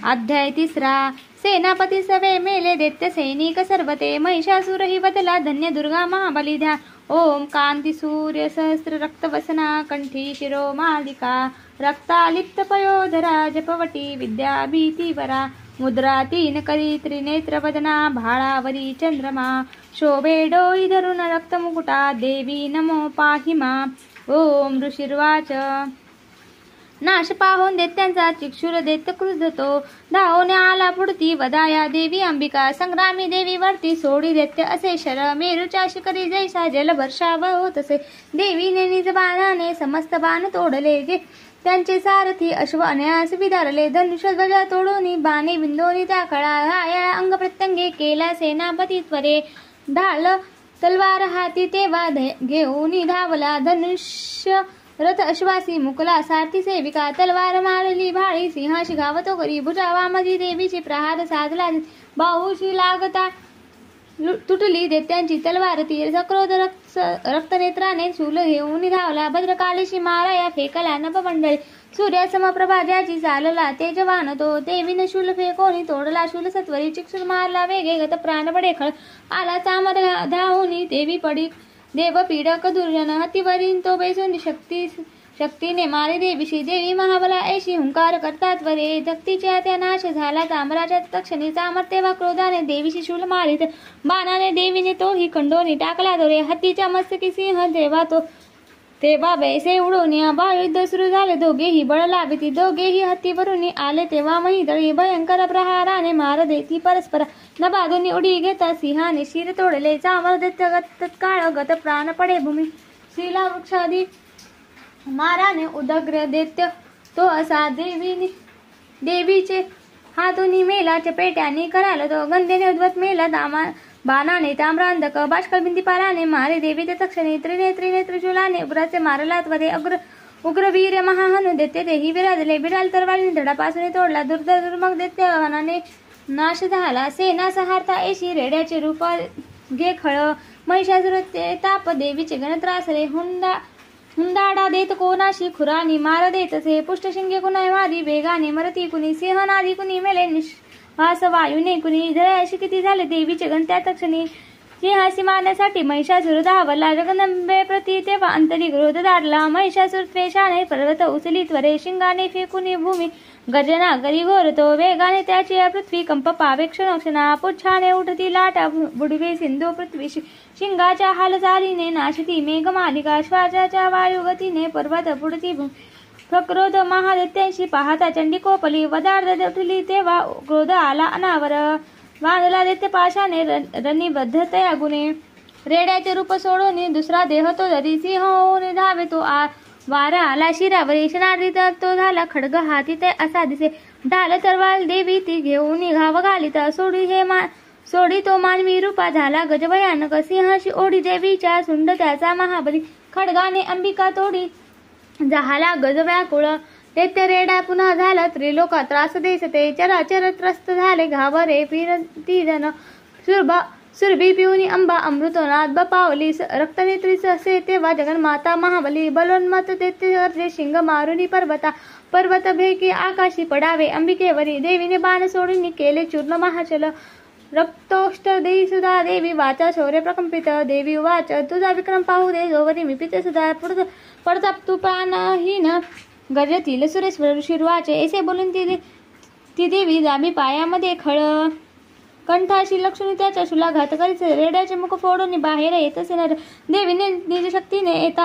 अध्याय 3 सेनापती सवे मेले दैत्य सैनिक सर्वते महिषासुर ही वदला धन्य दुर्गा महाबली ध्या ओम कांती सूर्य सहस्र रक्तवसना कंठी शिरो मालिका रक्तालिप्त पयोधरा जपवटी विद्या भीतीवरा मुद्रा तीन करी त्रिनेत्र वदना भाळावरी चंद्रमा शोभे डोई धरून रक्तमुकुटा देवी नमो पाहि मा ओम ऋषिर्वाच नाश पाहून दैत्यांचा चिक्षुर दैत्य क्रुद्धतो धावणे आला पुढती वदाया देवी अंबिका संग्रामी देवी वरती सोडी दैत्य असे शर मेरूच्या शिखरी जैसा जलवर्षाव होत असे देवीने निज बाणाने समस्त बाण तोडले गे त्यांचे सारथी अश्व अनयास विदारले धनुष्य ध्वजा तोडून बाणे बिंदोनी त्या कळा हाया अंग प्रत्यंगे केला सेनापती त्वरे ढाल तलवार हाती तेव्हा घेऊन धावला धनुष्य रथ अश्वासी मुकला सारथी सेविका तलवार मारली भाळी सिंहाशी घावतो करी भुजावामध्ये देवीची प्रहार साधला बाहूशी लागता तुटली दैत्यांची तलवार ती सक्रोध रक्तनेत्राने शूल घेऊन धावला भद्रकालीशी माराया फेकला नभमंडळी सूर्यासमप्रभा ज्याची चालला तेजवान तो देवीने शूल फेकोनी तोडला शूल सत्वरी चिक्षुर मारला वेगे गत प्राण पडे खळ आला चामर धावून देवी पडी देव पीडक दुर्जन हतीवरील तो बेसून शक्तीने मारे देवीशी देवी महाबला ऐशी हुंकार करतात वरे धक्तीच्या त्या नाश झाला तामराच्या तक्षणी चामर तेव्हा क्रोधाने देवीशी शूल मारित बाणाने देवीने तोही खंडोनी टाकला दोरे हत्तीच्या मस्तकी सिंह तेव्हा वैसे उडून युद्ध सुरू झाले दोघेही बळ लाभिती दोघेही हत्तीवरून आले तेव्हा महिदळी भयंकर प्रहाराने मार देती परस्पर नभादून उडी घेता सिंहाने शिर तोडले चामर दैत्य तत्काळ गत प्राण पडे भूमी शिला वृक्षादी माराने उदग्र दैत्य तो असा देवीचे हातून मेला चपेट्याने कराल तो गंधेने उद्वत मेला बाणाने ताम्रांधक बाष्कल भिंतीपालाने मारे देवी ते तक्षणी त्रिनेत्री त्रिशूलाने उग्राचे मारला त्वरे उग्रवीर महाहनु दैत्य तेही विराजले बिडाल तरवारीने धडापासून तोडला दुर्मग दैत्य हनाने नाश झाला सेना सहारता ऐशी रेड्याचे रूप घे खळ महिषासुर ताप देवीचे गण त्रासले हुंदाडा देत कोणाशी खुरानी मार देतसे पुष्टशिंगे कुणाय मारी वेगाने मरती कुणी सिंहनादी कुणी मेले निश्वास वायूने कुणी जयाशी किती झाले देवीचे गण त्या तक्षणी सिंहासी मारण्यासाठी महिषासुर धावला जगदंबे प्रती तेव्हा अंतरी क्रोध दाडला महिषासुर त्वेषाने पर्वत उचली त्वरे शिंगाने फेकुनी भूमी गर्जना करी घोरतो वेगाने त्याची पृथ्वी कंप पावे क्षणोक्षणा पुच्छाने उठती लाटा बुडवे सिंधू पृथ्वी शिंगाच्या हालचालीने नाशती मेघमालिका श्वासाच्या वायुगतीने पर्वत पुढती प्रक्रोध महादैत्यांशी पाहता चंडी कोपली वदार्ध उठली तेव्हा क्रोध आला अनावर बांधला दैत्य पाशाने रणिबद्धतया गुणे रेड्याचे रूप सोडून दुसरा देह तो धरी सिंह होऊन धावे तो वारा आला शिरावरी क्षणार्धित तो झाला खड्ग हाती ते असा दिसे ढाल तरवाल देवी ती घेऊन घाव घालित सोडी तो मानवी रूपा झाला गजभयानक सिंहाशी ओढी देवीच्या सुंड त्याचा महाबली खड्गाने अंबिका तोडी झाला गज व्याकुळ दैत्य रेडा पुन्हा झाला त्रिलोका त्रास देसते चराचर त्रस्त झाले घावरे फिरती जन सुरभी पिऊनी अंबा अमृतनाथ बपावली रक्तनेत्रीच असे तेव्हा जगन्माता महाबली बलोन्मत दैत्य शिंग मारुनी पर्वत भेकी आकाशी पडावे अंबिकेवरी देवीने बाण सोडून केले चूर्ण महाचल रक्तोष्ट देई सुधा देवी वाचा शौर्य प्रकंपित देवी वाच तुझा विक्रम पाहू दे जोवरी मी पिते सुधा पडता तू प्राणहीन गर्जतील सुरेश्वर ऋषिर्वाचे ऐसे बोलून ती देवी जामी पायामध्ये खळ कंठाशी लक्ष्मी त्याच्या शुलाघात करीत रेड्याचे मुख फोडून बाहेर येत असे देवीने निज शक्तीने येता